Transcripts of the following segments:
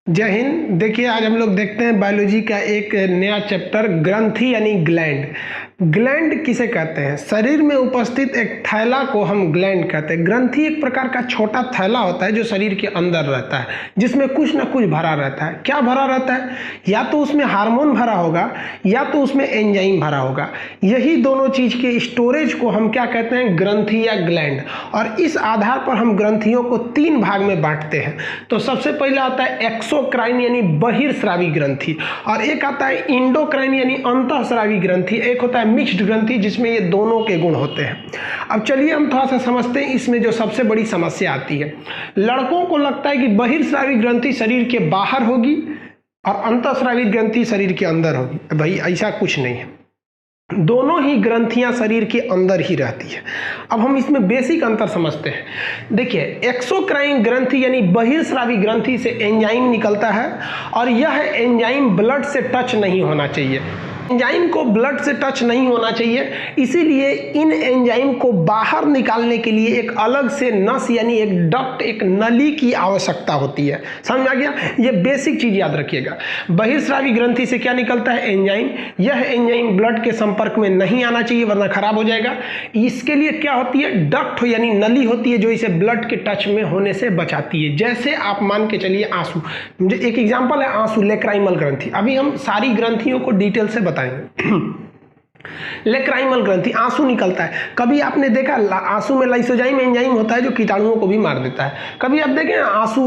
जय हिंद। देखिए, आज हम लोग देखते हैं बायोलॉजी का एक नया चैप्टर, ग्रंथि यानी ग्लैंड। ग्लैंड किसे कहते हैं? शरीर में उपस्थित एक थैला को हम ग्लैंड कहते हैं। ग्रंथि एक प्रकार का छोटा थैला होता है जो शरीर के अंदर रहता है, जिसमें कुछ ना कुछ भरा रहता है। क्या भरा रहता है? या तो उसमें हार्मोन भरा होगा या तो उसमें एंजाइम भरा होगा। यही दोनों चीज के स्टोरेज को हम क्या कहते हैं? ग्रंथि या ग्लैंड। और इस आधार पर हम ग्रंथियों को तीन भाग में बांटते हैं। तो सबसे पहले आता है एक्सोक्राइन यानी बहिर्स्रावी ग्रंथि, और एक आता है इंडोक्राइन यानी अंतःस्रावी ग्रंथि, एक होता है मिक्स्ड ग्रंथि जिसमें ये दोनों के गुण होते हैं। अब चलिए हम थोड़ा सा समझते हैं इसमें जो सबसे बड़ी समस्या आती है। लड़कों को लगता है कि बहिर्स्रावी ग्रंथि शरीर के बाहर होगी और अंतःस्रावी ग्रंथि शरीर के अंदर होगी। भाई ऐसा कुछ नहीं है, दोनों ही ग्रंथियां शरीर के अंदर ही रहती है। अब हम इसमें बेसिक अंतर समझते हैं। देखिए, एक्सोक्राइन ग्रंथि यानी बहिर्स्रावी ग्रंथि से एंजाइम निकलता है और यह एंजाइम ब्लड से टच नहीं होना चाहिए। एंजाइम को ब्लड से टच नहीं होना चाहिए, इसीलिए इन एंजाइम को बाहर निकालने के लिए एक अलग से नस यानी एक डक्ट, एक नली की आवश्यकता होती है। समझ में आ गया? ये बेसिक चीज याद रखिएगा। बहिर्स्रावी ग्रंथि से क्या निकलता है? एंजाइम। यह एंजाइम ब्लड के संपर्क में नहीं आना चाहिए वरना खराब हो जाएगा। इसके लिए क्या होती है? डक्ट यानी नली होती है जो इसे ब्लड के टच में होने से बचाती है। जैसे आप मान के चलिए आंसू, एक एग्जाम्पल है आंसू, लेक्राइमल ग्रंथि। अभी हम सारी ग्रंथियों को डिटेल से बताएंगे। लेक्राइमल ग्रंथि, आंसू निकलता है। कभी आपने देखा आंसू में लाइसोजाइम एंजाइम होता है जो कीटाणुओं को भी मार देता है। कभी आप देखें आंसू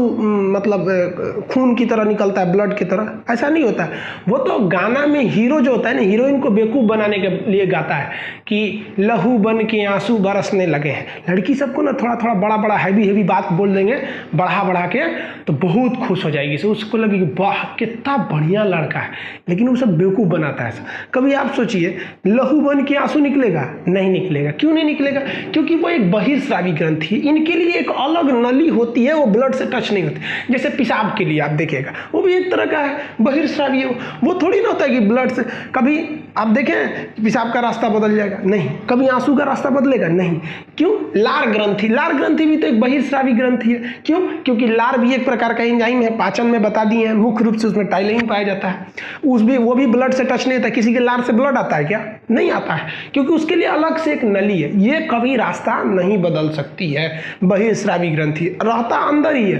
मतलब खून की तरह निकलता है, ब्लड की तरह, ऐसा नहीं होता है। वो तो गाना में हीरो जो होता है ना, हीरोइन को बेवकूफ बनाने के लिए गाता है कि लहू बन के आंसू बरसने लगे हैं। लड़की सबको ना थोड़ा थोड़ा बड़ा बड़ा हैवी बात बोल देंगे बढ़ा बढ़ा के, तो बहुत खुश हो जाएगी। तो उसको लगेगी वाह कितना बढ़िया लड़का है, लेकिन वो सब बेवकूफ बनाता है। कभी आप सोचिए लहू बन के आंसू निकलेगा? नहीं निकलेगा। क्यों नहीं निकलेगा? क्योंकि वो एक बहिर्स्रावी ग्रंथि है। इनके लिए एक अलग नली होती है, वो ब्लड से टच नहीं होती। जैसे पेशाब के लिए आप देखिएगा, वो भी एक तरह का है, बहिर्स्रावी है। वो थोड़ी ना होता है कि ब्लड से। कभी आप देखें पेशाब का रास्ता बदल जाएगा? नहीं। कभी आंसू का रास्ता बदलेगा? नहीं। क्यों? लार ग्रंथि, लार ग्रंथि भी तो एक बहिर्स्रावी ग्रंथि है। क्यों? क्योंकि लार भी एक प्रकार का एंजाइम है, पाचन में बता दिए हैं, मुख्य रूप से उसमें टाइलिन पाया जाता है। वो भी ब्लड से टच नहीं होता। किसी के लार से ब्लड आता है क्या? नहीं आता है, क्योंकि उसके लिए अलग से एक नली है। ये कभी रास्ता नहीं बदल सकती है। बहिर्स्रावी ग्रंथि रहता अंदर ही है।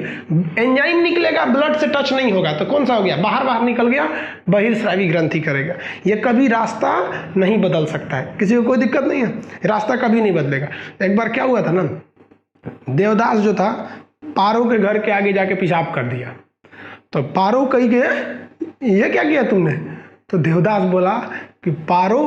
एंजाइम निकलेगा, ब्लड से टच नहीं होगा, तो कौन सा हो गया? बाहर निकल गया, बहिर्स्रावी ग्रंथि करेगा। ये कभी रास्ता नहीं बदल सकता है। किसी को कोई दिक्कत नहीं है, रास्ता कभी नहीं बदलेगा। एक बार क्या हुआ था ना, देवदास जो था पारो के घर के आगे जाके पेशाब कर दिया। तो पारो कही गए ये क्या किया तुमने? तो देवदास बोला कि पारो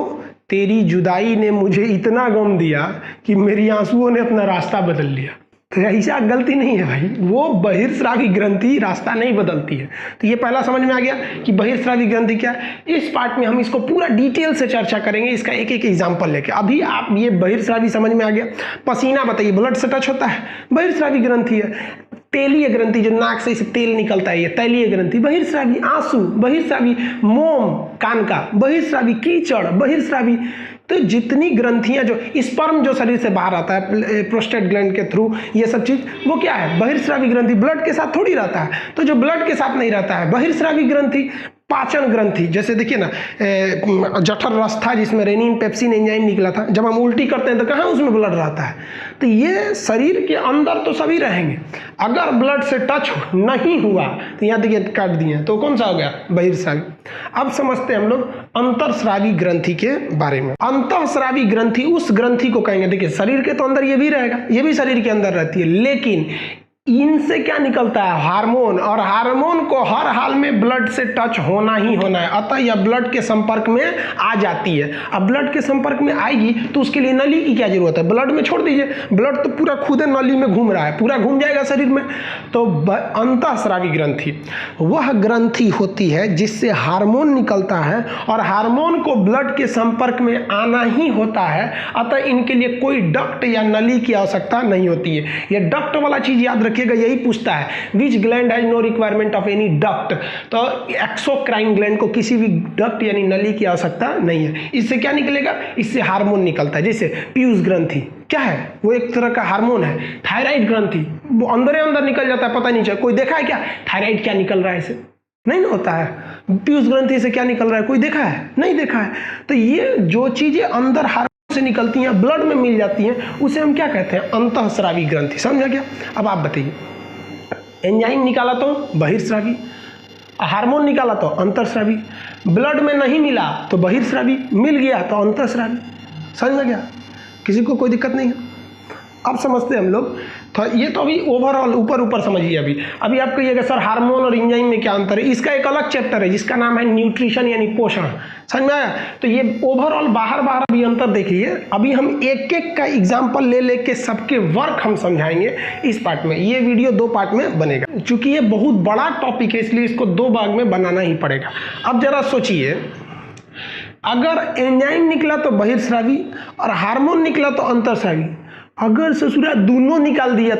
तेरी जुदाई ने मुझे इतना गम दिया कि मेरी आंसुओं ने अपना रास्ता बदल लिया। तो ऐसा गलती नहीं है भाई, वो बहिर्स्रावी ग्रंथि रास्ता नहीं बदलती है। तो ये पहला समझ में आ गया कि बहिर्स्रावी ग्रंथि क्या है। इस पार्ट में हम इसको पूरा डिटेल से चर्चा करेंगे, इसका एक एक एग्जांपल लेके। अभी आप ये बहिर्स्रावी समझ में आ गया। पसीना बताइए, ब्लड से टच होता है? बहिर्स्रावी ग्रंथि है। तेलीय ग्रंथि, जो नाक से इसे तेल निकलता है, ये तैलीय ग्रंथि बहिर्स्रावी। आंसू बहिर्स्रावी। मोम कान का बहिर्स्रावी। कीचड़ बहिर्स्रावी। तो जितनी ग्रंथियां, जो स्पर्म जो शरीर से बाहर आता है प्रोस्टेट ग्लैंड के थ्रू, ये सब चीज वो क्या है? बहिर्स्रावी ग्रंथि। ब्लड के साथ थोड़ी रहता है, तो जो ब्लड के साथ नहीं रहता है बहिर्स्रावी ग्रंथि। पाचन ग्रंथि, जैसे देखिए ना जठर रस था जिसमें रेनिन पेप्सिन एंजाइम निकला था। जब हम उल्टी करते हैं तो कहाँ उसमें ब्लड रहता है? तो ये शरीर के अंदर तो सभी रहेंगे, अगर ब्लड से टच नहीं हुआ तो यहाँ देखिए काट दिए, तो कौन सा हो गया? बहिर्स्रावी। अब समझते हैं हम लोग अंतःस्रावी ग्रंथि के बारे में। अंतःस्रावी ग्रंथि उस ग्रंथि को कहेंगे, देखिए शरीर के तो अंदर ये भी रहेगा, ये भी शरीर के अंदर रहती है, लेकिन इनसे क्या निकलता है? हार्मोन। और हार्मोन को हर हाल में ब्लड से टच होना ही होना है, अतः यह ब्लड के संपर्क में आ जाती है। अब ब्लड के संपर्क में आएगी तो उसके लिए नली की क्या जरूरत है? ब्लड में छोड़ दीजिए, ब्लड तो पूरा खुद नली में घूम रहा है, पूरा घूम जाएगा शरीर में। तो अंतःस्रावी ग्रंथि वह ग्रंथि होती है जिससे हार्मोन निकलता है और हार्मोन को ब्लड के संपर्क में आना ही होता है, अतः इनके लिए कोई डक्ट या नली की आवश्यकता नहीं होती है। यह डक्ट वाला चीज याद रखिएगा, यही पूछता है which gland has no requirement of any duct. तो एक्सोक्राइन ग्लैंड को किसी भी डक्ट यानी नली की आवश्यकता नहीं है। इससे क्या निकलेगा? इससे हार्मोन निकलता है। जैसे पीयूष ग्रंथि क्या है? वो एक तरह का हार्मोन है। थायराइड ग्रंथि वो अंदर ही अंदर निकल जाता है, पता नहीं चलता। कोई देखा है क्या थायराइड क्या निकल रहा है इसे? नहीं ना होता है। पीयूष ग्रंथि से क्या निकल रहा है, कोई देखा है? नहीं देखा है। तो ये जो चीजें अंदर हार्मोन से निकलती हैं, ब्लड में मिल जाती हैं, उसे हम क्या कहते हैं? अंतःस्रावी ग्रंथि। समझा क्या? अब आप बताइए, एंजाइम निकाला तो बहिर्स्रावी, हार्मोन निकाला तो अंतःस्रावी, ब्लड में नहीं मिला तो बहिर्स्रावी, मिल गया तो अंतःस्रावी। समझ में गया? किसी को कोई दिक्कत नहीं है? अब समझते हैं हम लोग। तो ये तो अभी ओवरऑल ऊपर ऊपर समझिए। अभी आप कहिएगा सर हार्मोन और एंजाइम में क्या अंतर है? इसका एक अलग चैप्टर है जिसका नाम है न्यूट्रिशन यानी पोषण। समझ में आया? तो ये ओवरऑल बाहर अभी अंतर देखिए। अभी हम एक एक का एग्जाम्पल ले लेके सबके वर्क हम समझाएंगे इस पार्ट में। ये वीडियो 2 पार्ट में बनेगा, चूंकि ये बहुत बड़ा टॉपिक है इसलिए इसको 2 भाग में बनाना ही पड़ेगा। अब जरा सोचिए, अगर एंजाइम निकला तो बहिर्स्रावी और हार्मोन निकला तो अंतःस्रावी, अगर ससुरा दोनों निकाल दिया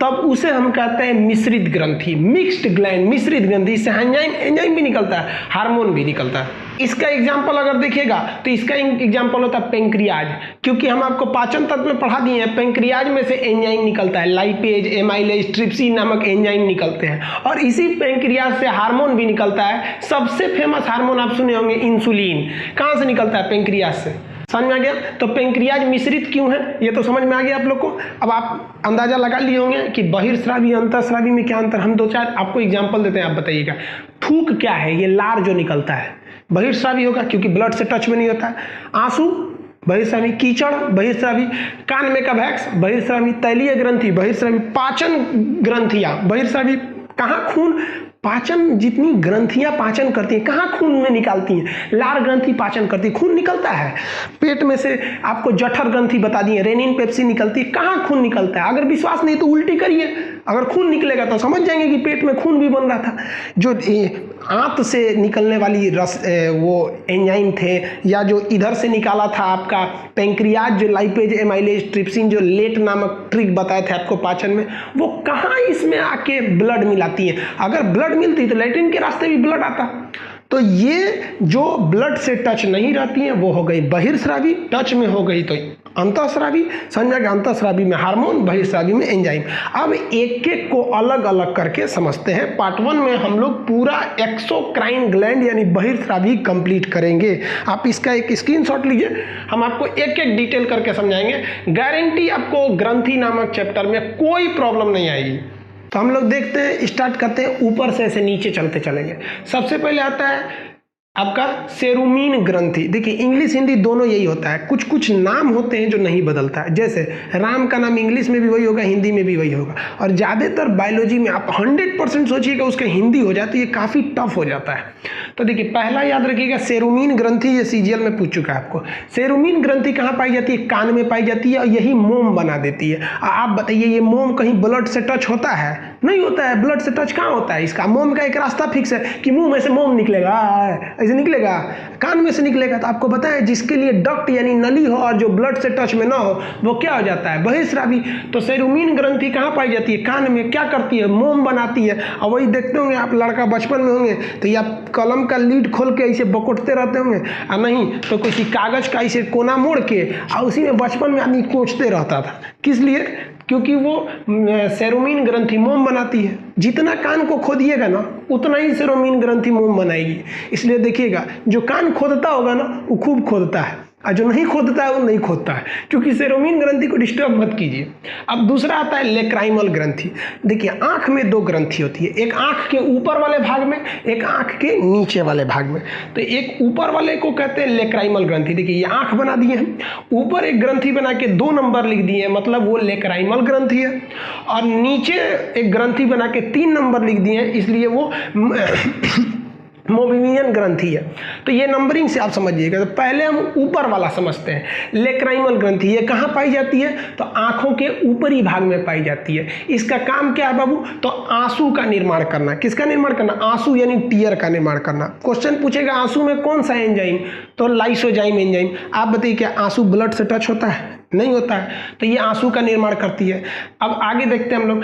तब उसे हम कहते हैं मिश्रित ग्रंथि, मिक्स्ड ग्लैंड, मिश्रित ग्रंथि। इससे एंजाइम भी निकलता है, हार्मोन भी निकलता है। इसका एग्जाम्पल अगर देखिएगा तो इसका एग्जाम्पल होता है पेंक्रियाज, क्योंकि हम आपको पाचन तत्व में पढ़ा दिए हैं, पेंक्रियाज में से एंजाइम निकलता है, लाइपेज, एमाइलेज, ट्रिप्सिन नामक एंजाइम निकलते हैं। और इसी पेंक्रियाज से हार्मोन भी निकलता है। सबसे फेमस हार्मोन आप सुने होंगे इंसुलिन, कहाँ से निकलता है? पेंक्रियाज से। समझ में आ गया? तो पेंक्रियाज मिश्रित क्यों है ये तो समझ में आ गया आप लोग को। अब आप अंदाजा लगा लिए होंगे कि बहिर्स्रावी अंतःस्रावी में क्या अंतर। हम 2-4 आपको एग्जांपल देते हैं, आप बताइएगा। थूक क्या है? ये लार जो निकलता है बहिर्स्रावी होगा क्योंकि ब्लड से टच में नहीं होता है। आंसू बहिर्स्रावी, कीचड़ बहिर्स्रावी, कान में का वैक्स बहिर्स्रावी, तैलीय ग्रंथि बहिर्स्रावी, पाचन ग्रंथियां बहिर्स्रावी। कहाँ? खून। पाचन जितनी ग्रंथियां पाचन करती हैं कहाँ? खून में निकालती हैं। लार ग्रंथि पाचन करती है, खून निकलता है। पेट में से आपको जठर ग्रंथि बता दी है, रेनिन पेप्सिन निकलती है। कहाँ खून निकलता है? अगर विश्वास नहीं तो उल्टी करिए, अगर खून निकलेगा तो समझ जाएंगे कि पेट में खून भी बन रहा था। जो आंत से निकलने वाली रस वो एंजाइम थे, या जो इधर से निकाला था आपका पेंक्रियाज, जो लाइपेज, एमाइलेज, ट्रिप्सिन, जो लेट नामक ट्रिक बताए थे आपको पाचन में, वो कहाँ इसमें आके ब्लड मिलाती है। अगर ब्लड मिलती तो लैट्रिन के रास्ते भी ब्लड आता। तो ये जो ब्लड से टच नहीं रहती है वो हो गई बहिर्स्रावी, टच में हो गई तो अंतःस्रावी। समझ गया? अंतःस्रावी में हार्मोन, बहिर्स्रावी में एंजाइम। अब एक एक को अलग अलग करके समझते हैं। पार्ट 1 में हम लोग पूरा एक्सोक्राइन ग्लैंड यानी बहिर्स्रावी कंप्लीट करेंगे। आप इसका एक स्क्रीनशॉट लीजिए, हम आपको एक एक डिटेल करके समझाएंगे। गारंटी आपको ग्रंथि नामक चैप्टर में कोई प्रॉब्लम नहीं आएगी। तो हम लोग देखते हैं, स्टार्ट करते हैं ऊपर से ऐसे नीचे चलते चलेंगे। सबसे पहले आता है आपका सेरुमीन ग्रंथि। देखिए इंग्लिश हिंदी दोनों यही होता है, कुछ कुछ नाम होते हैं जो नहीं बदलता है। जैसे राम का नाम इंग्लिश में भी वही होगा, हिंदी में भी वही होगा। और ज़्यादातर बायोलॉजी में आप 100% सोचिएगा उसका हिंदी हो जाती है, काफ़ी टफ हो जाता है। तो देखिए पहला याद रखिएगा सेरुमीन ग्रंथि, ये सीजीएल में पूछ चुका है आपको। सेरुमीन ग्रंथि कहाँ पाई जाती है? कान में पाई जाती है और यही मोम बना देती है। आप बताइए ये मोम कहीं ब्लड से टच होता है? नहीं होता है। ब्लड से टच कहाँ होता है? इसका मोम का एक रास्ता फिक्स है कि मुंह में से मोम निकलेगा, ऐसे निकलेगा, कान में से निकलेगा। तो आपको बताएं जिसके लिए डक्ट यानी नली हो और जो ब्लड से टच में ना हो वो क्या हो जाता है? बहिर्स्रावी। तो सेरुमीन ग्रंथि कहाँ पाई जाती है? कान में। क्या करती है? मोम बनाती है। और वही देखते होंगे आप, लड़का बचपन में होंगे तो ये आप कलम का लीड खोल के ऐसे बकोटते रहते होंगे, और नहीं तो किसी कागज का ऐसे कोना मोड़ के और उसी में बचपन में आदमी कोचते रहता था। किस लिए? क्योंकि वो सेरुमीन ग्रंथि मोम बनाती है। जितना कान को खोदिएगा ना उतना ही सेरुमीन ग्रंथि मोम बनाएगी। इसलिए देखिएगा जो कान खोदता होगा ना वो खूब खोदता है, और जो नहीं खोदता है वो नहीं खोदता है, क्योंकि सेरुमीन ग्रंथि को डिस्टर्ब मत कीजिए। अब दूसरा आता है लेक्राइमल ग्रंथि। देखिए आंख में 2 ग्रंथि होती है, एक आंख के ऊपर वाले भाग में, एक आंख के नीचे वाले भाग में। तो एक ऊपर वाले को कहते हैं लेक्राइमल ग्रंथि। देखिए ये आंख बना दिए हैं, ऊपर एक ग्रंथि बना के 2 नंबर लिख दिए हैं, मतलब वो लेक्राइमल ग्रंथि है। और नीचे एक ग्रंथि बना के 3 नंबर लिख दिए हैं, इसलिए वो मोबिवियन ग्रंथि है। तो ये नंबरिंग से आप समझिएगा। तो पहले हम ऊपर वाला समझते हैं, लेक्राइमल ग्रंथि। ये कहाँ पाई जाती है? तो आंखों के ऊपरी भाग में पाई जाती है। इसका काम क्या है बाबू? तो आंसू का निर्माण करना। किसका निर्माण करना? आंसू यानी टीयर का निर्माण करना। क्वेश्चन पूछेगा आंसू में कौन सा एंजाइम? तो लाइसोजाइम एंजाइम। आप बताइए क्या आंसू ब्लड से टच होता है? नहीं होता है, तो ये आंसू का निर्माण करती है। अब आगे देखते हैं हम लोग,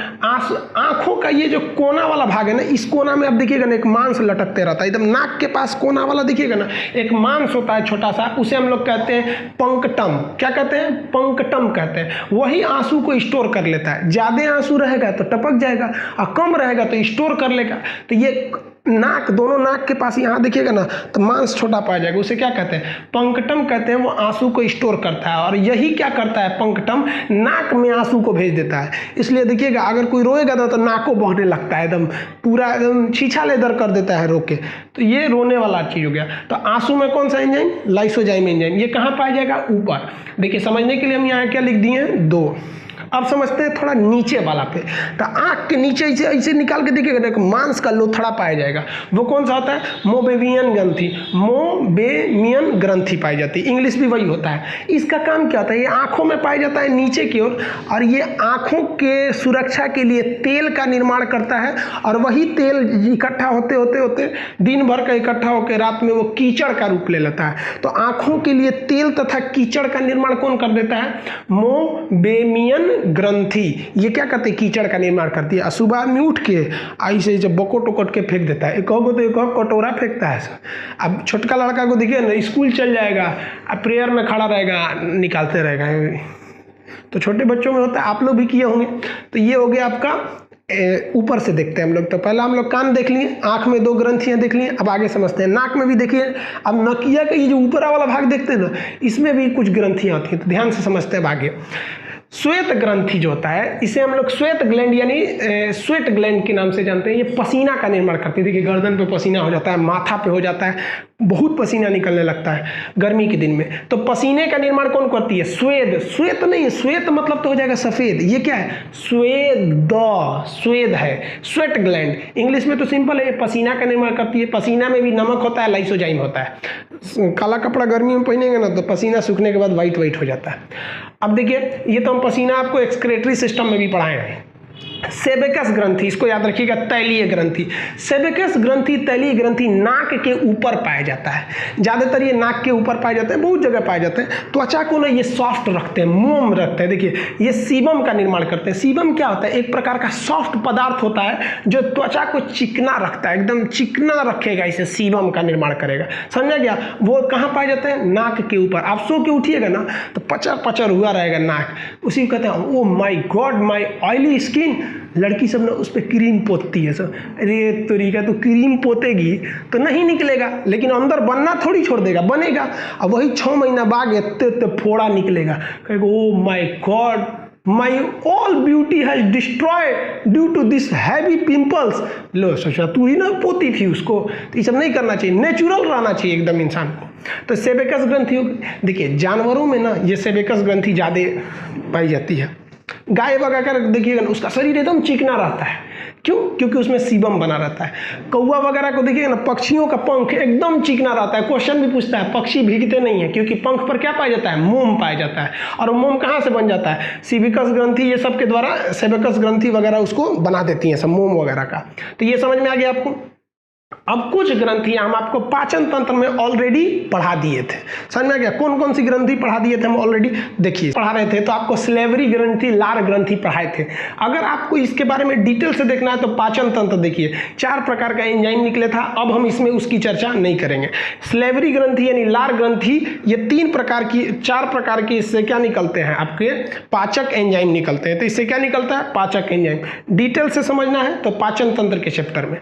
आंखों का ये जो कोना वाला भाग है ना, इस कोना में अब देखिएगा ना एक मांस लटकते रहता है, एकदम नाक के पास कोना वाला देखिएगा ना एक मांस होता है छोटा सा, उसे हम लोग कहते हैं पंकटम। क्या कहते हैं? पंकटम कहते हैं। वही आंसू को स्टोर कर लेता है। ज्यादा आंसू रहेगा तो टपक जाएगा और कम रहेगा तो स्टोर कर लेगा। तो ये नाक, दोनों नाक के पास यहाँ देखिएगा ना तो मांस छोटा पाया जाएगा, उसे क्या कहते हैं? पंकटम कहते हैं। वो आंसू को स्टोर करता है और यही क्या करता है पंकटम, नाक में आंसू को भेज देता है। इसलिए देखिएगा अगर कोई रोएगा तो नाको बहने लगता है, एकदम पूरा एकदम छीछा लेदर कर देता है रो के। तो ये रोने वाला चीज हो गया। तो आंसू में कौन सा एंजाइम? Lysozyme enzyme. ये कहाँ पाया जाएगा? ऊपर। देखिए समझने के लिए हम यहाँ क्या लिख दिए हैं? 2। अब समझते हैं थोड़ा नीचे वाला पे। तो आँख के नीचे ऐसे निकाल के देखिएगा एक मांस का लोथड़ा पाया जाएगा। वो कौन सा होता है? मोबेवियन ग्रंथि। मोबेमियन ग्रंथि पाई जाती है। इंग्लिश भी वही होता है। इसका काम क्या होता है? ये आँखों में पाया जाता है नीचे की ओर, और ये आँखों के सुरक्षा के लिए तेल का निर्माण करता है। और वही तेल इकट्ठा होते होते होते दिन भर का इकट्ठा होकर रात में वो कीचड़ का रूप ले लेता है। तो आँखों के लिए तेल तथा कीचड़ का निर्माण कौन कर देता है? मोबेमियन ग्रंथि। ये क्या करते हैं? कीचड़ का निर्माण करती है। सुबह में उठ के ऐसे जब बकोट उकोट के फेंक देता है, एक को तो एक कटोरा फेंकता है। अब छोटका लड़का को देखिए ना, स्कूल चल जाएगा, अब प्रेयर में खड़ा रहेगा, निकालते रहेगा। तो छोटे बच्चों में होता है, आप लोग भी किए होंगे। तो ये हो गया आपका ऊपर से देखते हैं हम लोग। तो पहला हम लोग कान देख लिए, आंख में 2 ग्रंथियां देख लिए। अब आगे समझते हैं नाक में भी देखिए। अब नकिया का ये जो ऊपर वाला भाग देखते हैं ना, इसमें भी कुछ ग्रंथियां होती हैं। तो ध्यान से समझते हैं आगे। श्वेत ग्रंथि जो होता है, इसे हम लोग श्वेत ग्लैंड यानी स्वेट ग्लैंड के नाम से जानते हैं। ये पसीना का निर्माण करती है। देखिए गर्दन पे पसीना हो जाता है, माथा पे हो जाता है, बहुत पसीना निकलने लगता है गर्मी के दिन में। तो पसीने का निर्माण कौन करती है? स्वेद। श्वेत नहीं, श्वेत मतलब तो हो जाएगा सफेद। ये क्या है? स्वेद। स्वेद है, स्वेट ग्लैंड। इंग्लिश में तो सिंपल है, पसीना का निर्माण करती है। पसीना में भी नमक होता है, लाइसोजाइम होता है। काला कपड़ा गर्मी में पहनेंगे ना तो पसीना सूखने के बाद वाइट वाइट हो जाता है। अब देखिए, ये तो हम पसीना आपको एक्सक्रेटरी सिस्टम में भी पढ़ाए हैं। सेबेकस ग्रंथि, इसको याद रखिएगा, तैलीय ग्रंथि। सेबेकस ग्रंथि, तैलीय ग्रंथि नाक के ऊपर पाया जाता है। ज्यादातर ये नाक के ऊपर पाया जाता है, बहुत जगह पाए जाते हैं। त्वचा को ना ये सॉफ्ट रखते हैं, मोम रखते हैं। देखिए ये सीबम का निर्माण करते हैं। सीबम क्या होता है? एक प्रकार का सॉफ्ट पदार्थ होता है जो त्वचा को चिकना रखता है, एकदम चिकना रखेगा, इसे सीबम का निर्माण करेगा। समझा गया? वो कहाँ पाए जाते हैं? नाक के ऊपर। आप सो के उठिएगा ना तो पचर पचर हुआ रहेगा नाक, उसी को कहते हैं ओ माई गॉड माई ऑयली स्किन। लड़की सब ना उस पर क्रीम पोतती है सब। अरे तरीका, तो क्रीम पोतेगी तो नहीं निकलेगा, लेकिन अंदर बनना थोड़ी छोड़ देगा, बनेगा। अब वही 6 महीना बाद इतने फोड़ा निकलेगा, कहेगा oh my God my all beauty has destroyed due to this heavy pimples. लो सोचा तू ही ना पोती थी उसको। तो ये सब नहीं करना चाहिए, नेचुरल रहना चाहिए एकदम इंसान को। तो सेबेकस ग्रंथि, देखिए जानवरों में ना ये सेबेकस ग्रंथि ज़्यादा पाई जाती है। गाय वगैरह देखिएगा ना, उसका शरीर एकदम चिकना रहता है। क्यों? क्योंकि उसमें सीबम बना रहता है। कौवा वगैरह को देखिएगा ना, पक्षियों का पंख एकदम चिकना रहता है। क्वेश्चन भी पूछता है, पक्षी भीगते नहीं है क्योंकि पंख पर क्या पाया जाता है? मोम पाया जाता है। और वो मोम कहाँ से बन जाता है? सेबेकस ग्रंथि ये सब के द्वारा, सेबेकस ग्रंथि वगैरह उसको बना देती हैं सब, मोम वगैरह का। तो ये समझ में आ गया आपको। अब कुछ ग्रंथियां हम आपको पाचन तंत्र में ऑलरेडी पढ़ा दिए थे। समझ में आ गया? कौन कौन सी ग्रंथि पढ़ा दिए थे हम ऑलरेडी? देखिए पढ़ा रहे थे तो आपको स्लेवरी ग्रंथि, लार ग्रंथि पढ़ाए थे। अगर आपको इसके बारे में डिटेल से देखना है तो पाचन तंत्र देखिए, 4 प्रकार का एंजाइम निकले था। अब हम इसमें उसकी चर्चा नहीं करेंगे। स्लेवरी ग्रंथि यानी लार ग्रंथि, ये 4 प्रकार की इससे क्या निकलते हैं? आपके पाचक एंजाइम निकलते हैं। तो इससे क्या निकलता है? पाचक एंजाइम। डिटेल से समझना है तो पाचन तंत्र के चैप्टर में।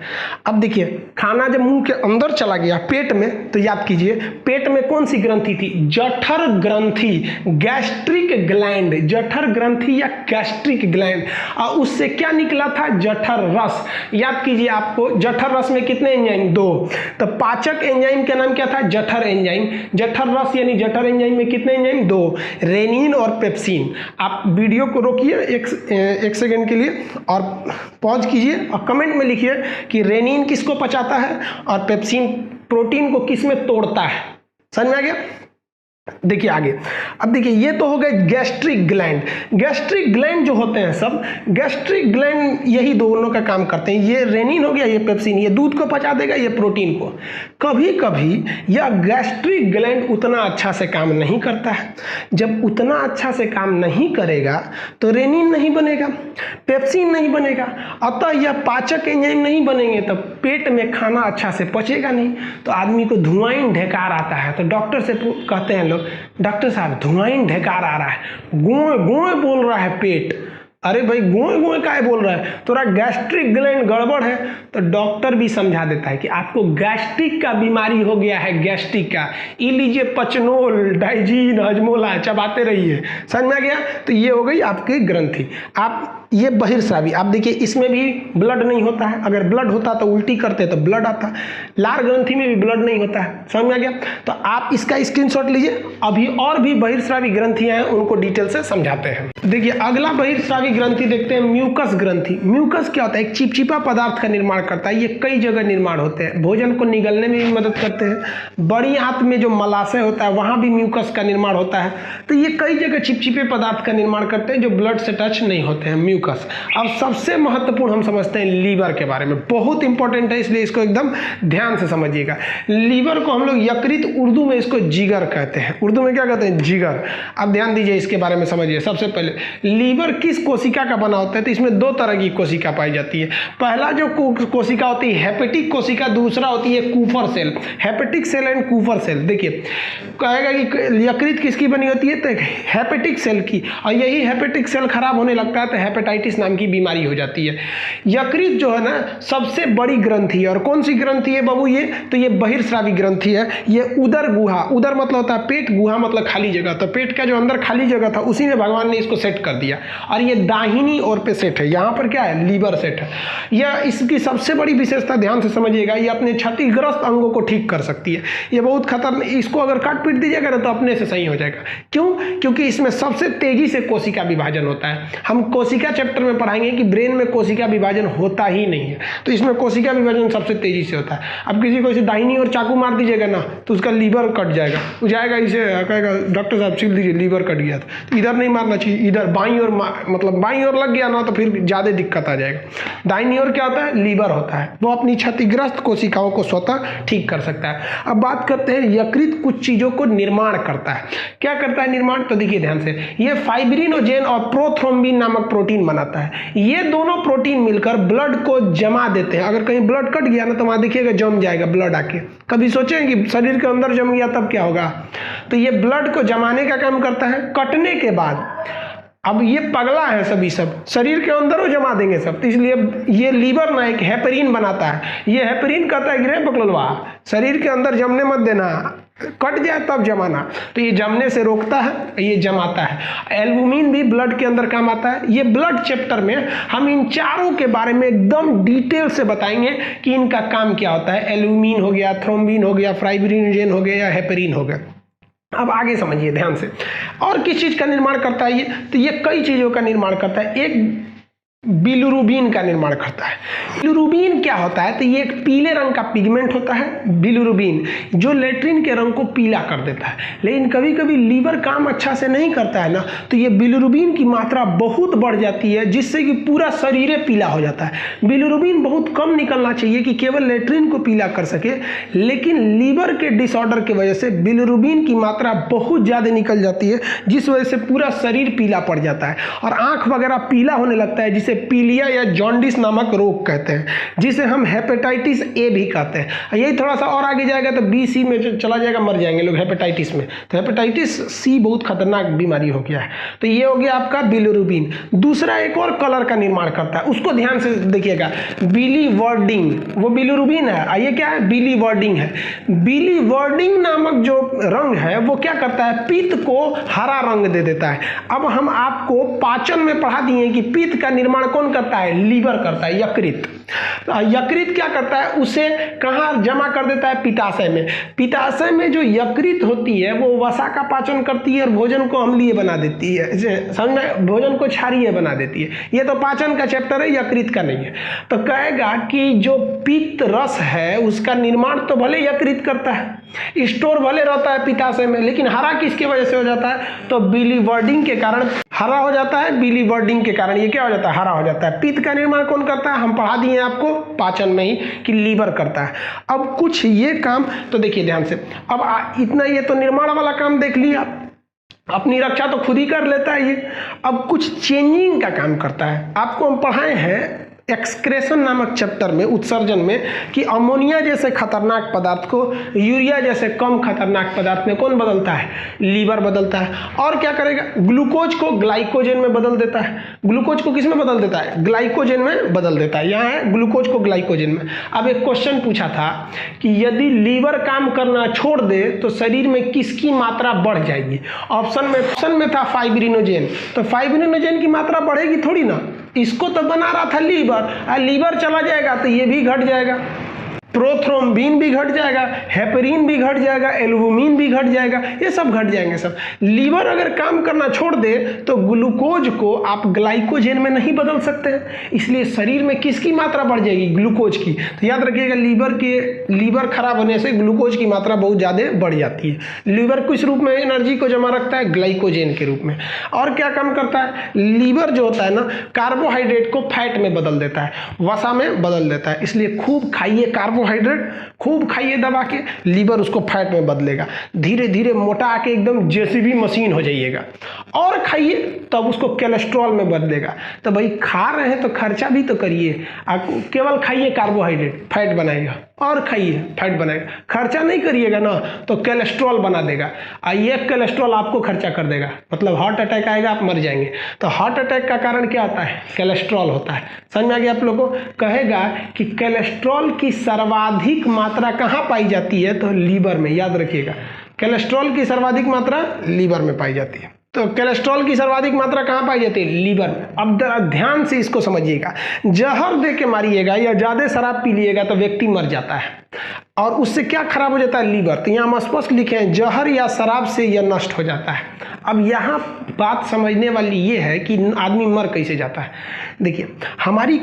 अब देखिए, खाना जब मुंह के अंदर चला गया पेट में, तो याद कीजिए पेट में कौन सी ग्रंथि थी? जठर ग्रंथि, गैस्ट्रिक ग्लैंड। जठर ग्रंथि या गैस्ट्रिक ग्लैंड। और उससे क्या निकला था? जठर रस। याद कीजिए, आपको जठर रस में कितने एंजाइम? 2। तो पाचक एंजाइम का नाम क्या था? जठर एंजाइम। जठर रस यानी जठर एंजाइम में कितने एंजाइम? 2, रेनिन और पेप्सिन। आप वीडियो को रोकिए एक सेकेंड के लिए और पॉज कीजिए और कमेंट में लिखिए कि रेनिन किसको पचाता है और पेप्सिन प्रोटीन को किस में तोड़ता है। समझ में आ गया? देखिए आगे, अब देखिए ये तो हो गए गैस्ट्रिक ग्लैंड। गैस्ट्रिक ग्लैंड जो होते हैं सब, गैस्ट्रिक ग्लैंड यही दोनों का काम करते हैं। ये रेनिन हो गया, ये पेप्सिन, ये दूध को पचा देगा, ये प्रोटीन को। कभी कभी यह गैस्ट्रिक ग्लैंड उतना अच्छा से काम नहीं करता है। जब उतना अच्छा से काम नहीं करेगा तो रेनिन नहीं बनेगा, पेप्सिन नहीं बनेगा, अतः यह पाचक एंजाइम नहीं बनेंगे, तब पेट में खाना अच्छा से पचेगा नहीं, तो आदमी को धुआं ढेकार आता है। तो डॉक्टर से कहते हैं लोग, डॉक्टर साहब धुआं ढेकार आ रहा है, गोए गोए बोल रहा है पेट। अरे भाई गोए गोए काहे बोल रहा है, थोड़ा गैस्ट्रिक ग्लैंड गड़बड़ है। तो डॉक्टर भी समझा देता है कि आपको गैस्ट्रिक का बीमारी हो गया है, गैस्ट्रिक का, ये लीजिए पचनोल, डाइजीन, हजमोला, चबाते रहिए। समझ में आ गया? तो ये हो गई आपकी ग्रंथि। आप ये बहिर्स्रावी, आप देखिए इसमें भी ब्लड नहीं होता है, अगर ब्लड होता तो उल्टी करते तो ब्लड आता। लार ग्रंथि में भी ब्लड नहीं होता है। समझ में आ गया? तो आप इसका स्क्रीनशॉट लीजिए। अभी और भी बहिर्स्रावी ग्रंथियां हैं, उनको डिटेल से समझाते हैं। देखिए अगला बहिर्स्रावी ग्रंथि देखते हैं, म्यूकस ग्रंथि। म्यूकस क्या होता है? एक चिपचिपा पदार्थ का निर्माण करता है। ये कई जगह निर्माण होते हैं, भोजन को निगलने में भी मदद करते हैं। बड़ी आंत में जो मलाशय होता है वहां भी म्यूकस का निर्माण होता है। तो ये कई जगह चिपचिपे पदार्थ का निर्माण करते हैं जो ब्लड से टच नहीं होते हैं, म्यूकस। अब सबसे महत्वपूर्ण हम समझते हैं लीवर के बारे में, बहुत इंपॉर्टेंट है, इसलिए इसको एकदम ध्यान से समझिएगा। लीवर को हम लोग यकृत, उर्दू में इसको जिगर कहते हैं। उर्दू में क्या कहते हैं? जिगर। अब ध्यान दीजिए, इसके बारे में समझिए। सबसे पहले लीवर किस कोशिका का बना होता है? तो इसमें दो तरह की कोशिका पाई जाती है। पहला जो कोशिका होती है हेपेटिक कोशिका, दूसरा होती है Kupffer cell. Hepatic cell and Kupffer cell. देखिए कहेगा कि यकृत किसकी बनी होती है? तो हेपेटिक सेल की, और यही हेपेटिक सेल खराब होने लगता है तो हेपेटाइटिस नाम की बीमारी हो जाती है। यकृत जो है ना सबसे बड़ी ग्रंथि है। और कौन सी ग्रंथि है बाबू ये? तो ये बहिर्स्रावी ग्रंथि है। ये उदर गुहा, उदर मतलब होता है पेट, गुहा मतलब खाली जगह, तो पेट का जो अंदर खाली जगह था उसी में भगवान ने इसको सेट कर दिया। और ये दाहिनी ओर पे सेट है, यहाँ पर क्या है? लीवर सेट है। यह इसकी सबसे बड़ी विशेषता, ध्यान से समझिएगा, ये अपने क्षतिग्रस्त अंगों को ठीक कर सकती है। ये बहुत खतरनाक, इसको अगर काट पीट दीजिएगा तो अपने से सही हो जाएगा। क्यों? क्योंकि इसमें सबसे तेजी से कोशिका विभाजन होता है। हम कोशिका चैप्टर में पढ़ाएंगे कि ब्रेन में कोशिका विभाजन होता ही नहीं है, तो इसमें कोशिका विभाजन सबसे तेजी से होता है। अब किसी को इसे दाहिनी ओर चाकू मार दीजिएगा ना तो उसका लीवर कट जाएगा, वो जाएगा इसे कहेगा डॉक्टर साहब छील दीजिए, लीवर कट गया। तो इधर नहीं मारना चाहिए, इधर बाईं ओर, मतलब बाईं ओर लग गया ना तो फिर ज़्यादा दिक्कत आ जाएगा। दाहिनी ओर क्या होता है? लीवर होता है, वो अपनी क्षतिग्रस्त कोशिकाओं को स्वतः ठीक कर सकता है। अब बात करते हैं यकृत कुछ चीज़ों को निर्माण करता है। क्या करता है निर्माण? तो देखिए ध्यान से, ये फाइब्रिनोजेन और प्रोथ्रोम्बिन नामक प्रोटीन बनाता है। ये दोनों प्रोटीन मिलकर ब्लड को जमा देते हैं। अगर कहीं ब्लड कट गया ना तो वहां देखिएगा जम जाएगा ब्लड आके। कभी सोचें कि शरीर के अंदर जम गया तब क्या होगा? तो ये ब्लड को जमाने का काम करता है। कटने के बाद अब ये पगला है सभी, सब शरीर के अंदर वो जमा देंगे सब, तो इसलिए ये लीवर ना एक हेपरिन बनाता है। ये हेपरिन कहता है कि रे बकलवा, शरीर के अंदर जमने मत देना, कट जाए तब जमाना। तो ये जमने से रोकता है, ये जमाता है। एल्बुमिन भी ब्लड के अंदर काम आता है। ये ब्लड चैप्टर में हम इन चारों के बारे में एकदम डिटेल से बताएंगे कि इनका काम क्या होता है। एल्बुमिन हो गया, थ्रोम्बिन हो गया, फाइब्रिनोजेन हो गया या हेपरिन हो गया। अब आगे समझिए ध्यान से, और किस चीज का निर्माण करता है ये? तो ये कई चीजों का निर्माण करता है। एक बिलिरुबिन का निर्माण करता है। बिलिरुबिन क्या होता है? तो ये एक पीले रंग का पिगमेंट होता है बिलिरुबिन, जो लेट्रिन के रंग को पीला कर देता है। लेकिन कभी कभी लीवर काम अच्छा से नहीं करता है ना, तो ये बिलिरुबिन की मात्रा बहुत बढ़ जाती है, जिससे कि पूरा शरीर पीला हो जाता है। बिलिरुबिन बहुत कम निकलना चाहिए कि केवल लेट्रिन को पीला कर सके, लेकिन लीवर के डिसऑर्डर की वजह से बिलिरुबिन की मात्रा बहुत ज़्यादा निकल जाती है, जिस वजह से पूरा शरीर पीला पड़ जाता है और आँख वगैरह पीला होने लगता है, जिसे पीलिया या जॉन्डिस नामक रोग कहते हैं, जिसे हम हेपेटाइटिस ए भी कहते हैं। यही थोड़ा सा और आगे जाएगा तो बी सी में चला जाएगा, मर जाएंगे लोग हेपेटाइटिस में। तो हेपेटाइटिस सी बहुत खतरनाक बीमारी हो गया है। तो ये हो गया आपका बिलिरुबिन। दूसरा एक और कलर का निर्माण करता है, उसको ध्यान से देखिएगा, बिलीवर्डिंग। वो बिलिरुबिन है, आइए क्या है? बिलीवर्डिंग है। बिलीवर्डिंग नामक जो रंग है वो क्या करता है? पित्त को हरा रंग दे देता है। अब हम आपको पाचन में पढ़ा दिए कि पित्त का निर्माण कौन करता है? लीवर करता है, यकृत। यकृत क्या करता है, उसे कहाँ जमा कर देता है, पित्ताशय में। पित्ताशय में जो यकृत होती है वो वसा का पाचन करती है और भोजन को अम्लीय बना देती है, समझ में, भोजन को क्षारीय बना देती है। ये तो पाचन का चैप्टर है, यकृत का नहीं है। तो कहेगा कि जो पित्त रस है उसका निर्माण तो भले यकृत करता है, स्टोर भले रहता है पित्ताशय में, लेकिन हरा किसकी वजह से हो जाता है, तो बिलीवर्डिंग के कारण हरा हो जाता है। बिलीवर्डिंग के कारण ये क्या हो जाता है, हरा हो जाता है। पित्त का निर्माण कौन करता है, हम पढ़ा दिए आपको पाचन में ही कि लीवर करता है। अब कुछ ये काम तो देखिए ध्यान से, अब इतना ये तो निर्माण वाला काम देख लिया, अपनी रक्षा तो खुद ही कर लेता है ये। अब कुछ चेंजिंग का काम करता है। आपको हम पढ़ाए हैं एक्सक्रेशन नामक चैप्टर में, उत्सर्जन में, कि अमोनिया जैसे खतरनाक पदार्थ को यूरिया जैसे कम खतरनाक पदार्थ में कौन बदलता है, लीवर बदलता है। और क्या करेगा, ग्लूकोज को ग्लाइकोजन में बदल देता है। ग्लूकोज को किस में बदल देता है, ग्लाइकोजन में बदल देता है। यहाँ है ग्लूकोज को ग्लाइकोजन में। अब एक क्वेश्चन पूछा था कि यदि लीवर काम करना छोड़ दे तो शरीर में किसकी मात्रा बढ़ जाएगी। ऑप्शन में था फाइब्रिनोजेन। तो फाइब्रिनोजेन की मात्रा बढ़ेगी थोड़ी ना, इसको तो बना रहा था लीवर चला जाएगा तो ये भी घट जाएगा, प्रोथ्रोम्बिन भी घट जाएगा, हेपरिन भी घट जाएगा, एल्बुमिन भी घट जाएगा, ये सब घट जाएंगे सब। लीवर अगर काम करना छोड़ दे तो ग्लूकोज को आप ग्लाइकोजन में नहीं बदल सकते हैं, इसलिए शरीर में किसकी मात्रा बढ़ जाएगी, ग्लूकोज की। तो याद रखिएगा लीवर खराब होने से ग्लूकोज की मात्रा बहुत ज़्यादा बढ़ जाती है। लीवर किस रूप में एनर्जी को जमा रखता है, ग्लाइकोजन के रूप में। और क्या काम करता है, लीवर जो होता है ना, कार्बोहाइड्रेट को फैट में बदल देता है, वसा में बदल देता है। इसलिए खूब खाइए कार्बोहाइड्रेट, खूब खाइए दबा के, लीवर उसको फैट में बदलेगा। धीरे धीरे मोटा आके एकदम जेसीबी मशीन हो जाइएगा। और खाइए तब उसको कोलेस्ट्रॉल में बदलेगा। तो भाई खा रहे हैं तो खर्चा भी तो करिए, केवल खाइए कार्बोहाइड्रेट फैट बनाएगा, और खाइए फैट बनाएगा। खर्चा नहीं करिएगा ना तो कोलेस्ट्रॉल बना देगा, ये कोलेस्ट्रॉल आपको खर्चा कर देगा, मतलब हार्ट अटैक आएगा, आप मर जाएंगे। तो हार्ट अटैक का कारण क्या होता है, कोलेस्ट्रॉल होता है। समझ में आ गया आप लोगों को। कहेगा कि कोलेस्ट्रॉल की सर्वाधिक मात्रा कहाँ पाई जाती है, तो लीवर में। याद रखिएगा, कोलेस्ट्रॉल की सर्वाधिक मात्रा लीवर में पाई जाती है। तो कोलेस्ट्रॉल की सर्वाधिक मात्रा कहाँ पाई जाती है, लीवर में। अब ध्यान से इसको समझिएगा, जहर दे के मारिएगा या ज़्यादा शराब पी लिएगा तो व्यक्ति मर जाता है, और उससे क्या खराब हो जाता है, लीवर। तो यहाँ हम स्पष्ट लिखे हैं, जहर या शराब से यह नष्ट हो जाता है। अब यहाँ बात समझने वाली ये है कि आदमी मर कैसे जाता है। देखिए, हमारी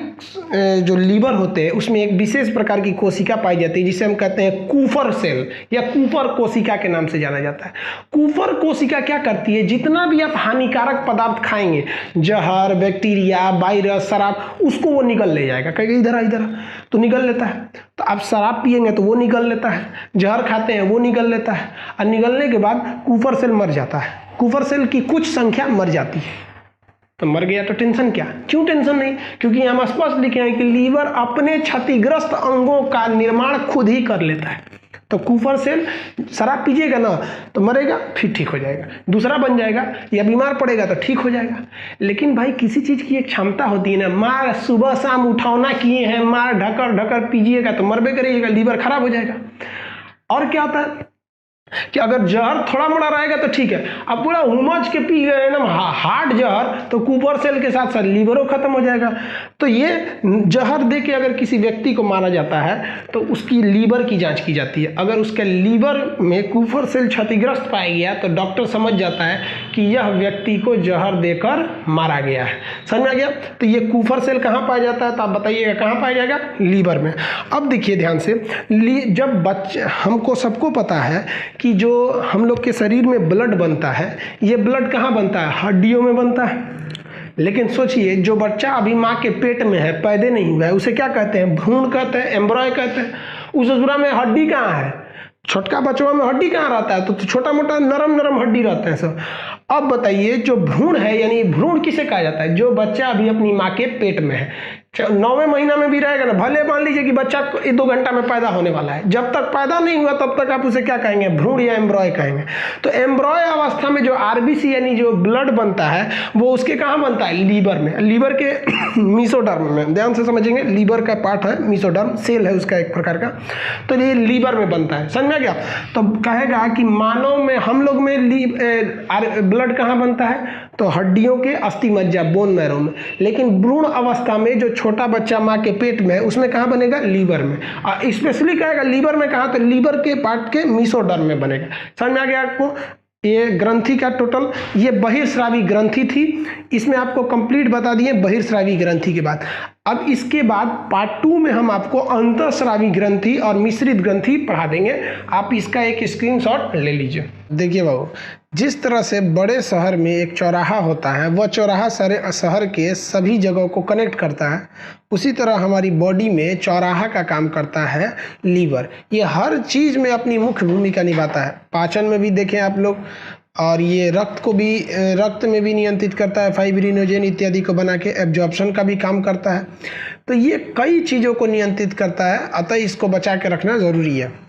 जो लीवर होते हैं उसमें एक विशेष प्रकार की कोशिका पाई जाती है जिसे हम कहते हैं कूपर सेल या कूपर कोशिका के नाम से जाना जाता है। कूपर कोशिका क्या करती है, जितना भी आप हानिकारक पदार्थ खाएंगे, जहर, बैक्टीरिया, वायरस, शराब, उसको वो निगल ले जाएगा। कहेगा इधर तो निगल लेता है। तो आप शराब पिएंगे तो वो निगल लेता है, जहर खाते हैं वो निगल लेता है, और निगलने के बाद कूपर सेल मर जाता है। कूपर सेल की कुछ संख्या मर जाती है। तो मर गया तो टेंशन क्या, क्यों टेंशन नहीं, क्योंकि हम स्पष्ट लिखे हैं कि लीवर अपने क्षतिग्रस्त अंगों का निर्माण खुद ही कर लेता है। तो कूपर सेल, शराब पीजिएगा ना तो मरेगा, फिर ठीक हो जाएगा, दूसरा बन जाएगा, या बीमार पड़ेगा तो ठीक हो जाएगा। लेकिन भाई किसी चीज़ की एक क्षमता होती है ना, मार सुबह शाम उठौना किए हैं, मार ढकर पीजिएगा तो मरबे करिएगा, लीवर खराब हो जाएगा। और क्या होता है कि अगर जहर थोड़ा मोड़ा रहेगा तो ठीक है, अब पूरा उमज के पी गए ना हार्ड जहर, तो कूपर सेल के साथ साथ लीवरों खत्म हो जाएगा। तो ये जहर दे के अगर किसी व्यक्ति को मारा जाता है तो उसकी लीवर की जांच की जाती है। अगर उसके लीवर में कूपर सेल क्षतिग्रस्त पाया गया तो डॉक्टर समझ जाता है कि यह व्यक्ति को जहर देकर मारा गया है। समझ में आ गया। तो ये कूपर सेल कहाँ पाया जाता है, तो आप बताइएगा कहाँ पाया जाएगा, लीवर में। अब देखिए ध्यान से, जब बच्चे, हमको सबको पता है कि जो हम लोग के शरीर में ब्लड बनता है, ये ब्लड कहाँ बनता है, हड्डियों में बनता है। लेकिन सोचिए, जो बच्चा अभी माँ के पेट में है, पैदा नहीं हुआ है, उसे क्या कहते हैं, भ्रूण कहते हैं, एम्ब्रॉय कहते हैं। उस अधूरा में हड्डी कहाँ है, छोटका बच्चों में हड्डी कहाँ रहता है, तो छोटा मोटा नरम हड्डी रहते हैं सब। अब बताइए, जो भ्रूण है, यानी भ्रूण किसे कहा जाता है, जो बच्चा अभी अपनी माँ के पेट में है, 9वें महीना में भी रहेगा ना, भले मान लीजिए कि बच्चा 2 घंटा में पैदा होने वाला है, जब तक पैदा नहीं हुआ तब तक आप उसे क्या कहेंगे, भ्रूण या एम्ब्रॉय कहेंगे। तो एम्ब्रॉय अवस्था में जो आरबीसी यानी जो ब्लड बनता है वो उसके कहाँ बनता है, लीवर में, लीवर के मीसोडर्म में। ध्यान से समझेंगे, लीवर का पार्ट है, मीसोडर्म सेल है उसका एक प्रकार का, तो ये लीवर में बनता है। समझ में गया। तो कहेगा कि मानव में, हम लोग में ब्लड कहाँ बनता है, तो हड्डियों के अस्थि मज्जा, बोन मैरो में। लेकिन भ्रूण अवस्था में जो छोटा बच्चा माँ के पेट में है, उसमें कहाँ बनेगा? लीवर में। और स्पेशली कहेगा लीवर में कहाँ? तो लीवर के पार्ट के मीसोडर्म में बनेगा। समझ में आ गया आपको? ये ग्रंथि का टोटल, ये बहिर्स्रावी ग्रंथि थी, इसमें आपको कंप्लीट बता दिए बहिर्स्रावी ग्रंथि के बाद। अब इसके बाद पार्ट 2 में हम आपको अंतःस्रावी ग्रंथि और मिश्रित ग्रंथि पढ़ा देंगे। आप इसका एक स्क्रीनशॉट ले लीजिए। देखिए बाबू, जिस तरह से बड़े शहर में एक चौराहा होता है, वह चौराहा शहर के सभी जगहों को कनेक्ट करता है, उसी तरह हमारी बॉडी में चौराहा का काम करता है लीवर। ये हर चीज़ में अपनी मुख्य भूमिका निभाता है। पाचन में भी देखें आप लोग, और ये रक्त में भी नियंत्रित करता है, फाइब्रिनोजेन इत्यादि को बना के एब्जॉर्प्शन का भी काम करता है। तो ये कई चीज़ों को नियंत्रित करता है, अतः इसको बचा के रखना ज़रूरी है।